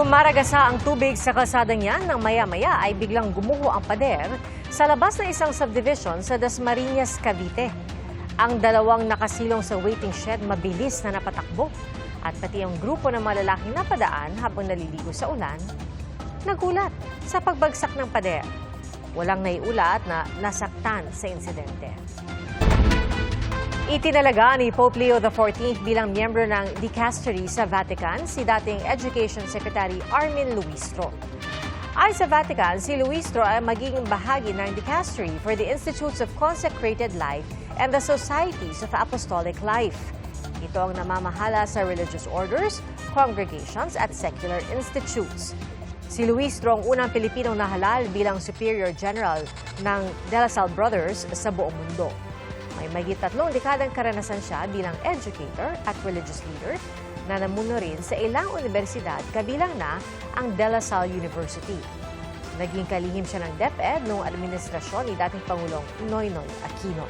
Tumaragasa ang tubig sa kalsadang yan nang maya-maya ay biglang gumuho ang pader sa labas ng isang subdivision sa Dasmariñas, Cavite. Ang dalawang nakasilong sa waiting shed mabilis na napatakbo at pati ang grupo ng malalaking napadaan habang naliligo sa ulan, nagulat sa pagbagsak ng pader. Walang naiulat na nasaktan sa insidente. Itinalaga ni Pope Leo XIV bilang miyembro ng dicastery sa Vatican si dating Education Secretary Armin Luistro. Ayon sa Vatican, si Luistro ay magiging bahagi ng dicastery for the Institutes of Consecrated Life and the Societies of Apostolic Life. Ito ang namamahala sa religious orders, congregations at secular institutes. Si Luistro ang unang Pilipinong nahalal bilang Superior General ng De La Salle Brothers sa buong mundo. May mahigit 3 dekadang karanasan siya bilang educator at religious leader na namuno rin sa ilang universidad kabilang na ang De La Salle University. Naging kalihim siya ng DepEd noong administrasyon ni dating Pangulong Noynoy Aquino.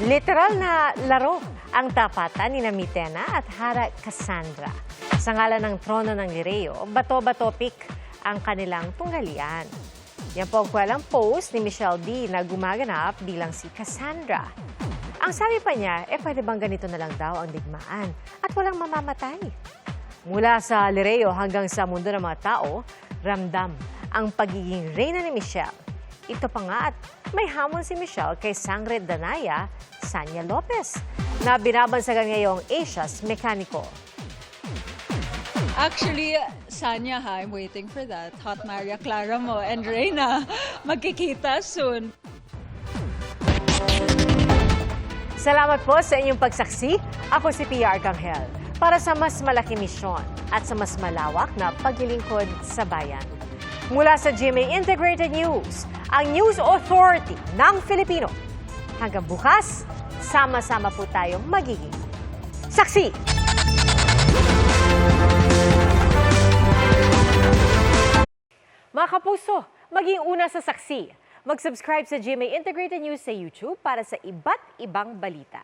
Literal na laro ang tapatan ni Mitena at Hara Cassandra. Sa ngalan ng trono ng Lireo, bato-bato pick ang kanilang tunggalian. Yan po ang kwalang post ni Michelle D na gumaganap bilang si Cassandra. Ang sabi pa niya, pwede bang ganito na lang daw ang digmaan at walang mamamatay? Mula sa Lireo hanggang sa mundo ng mga tao, ramdam ang pagiging reyna ni Michelle. Ito pa nga at may hamon si Michelle kay Sangre Danaya Sanya Lopez na binabansagan ngayong Asia's Mekaniko. Actually, Sanya, I'm waiting for that. Hot Maria Clara mo and Reyna, magkikita soon. Salamat po sa inyong pagsaksi. Ako si Pia Arcangel para sa mas malaking misyon at sa mas malawak na paglilingkod sa bayan. Mula sa GMA Integrated News, ang News Authority ng Filipino. Hanggang bukas, sama-sama po tayong magiging saksi! Mga kapuso, maging una sa saksi. Mag-subscribe sa GMA Integrated News sa YouTube para sa iba't ibang balita.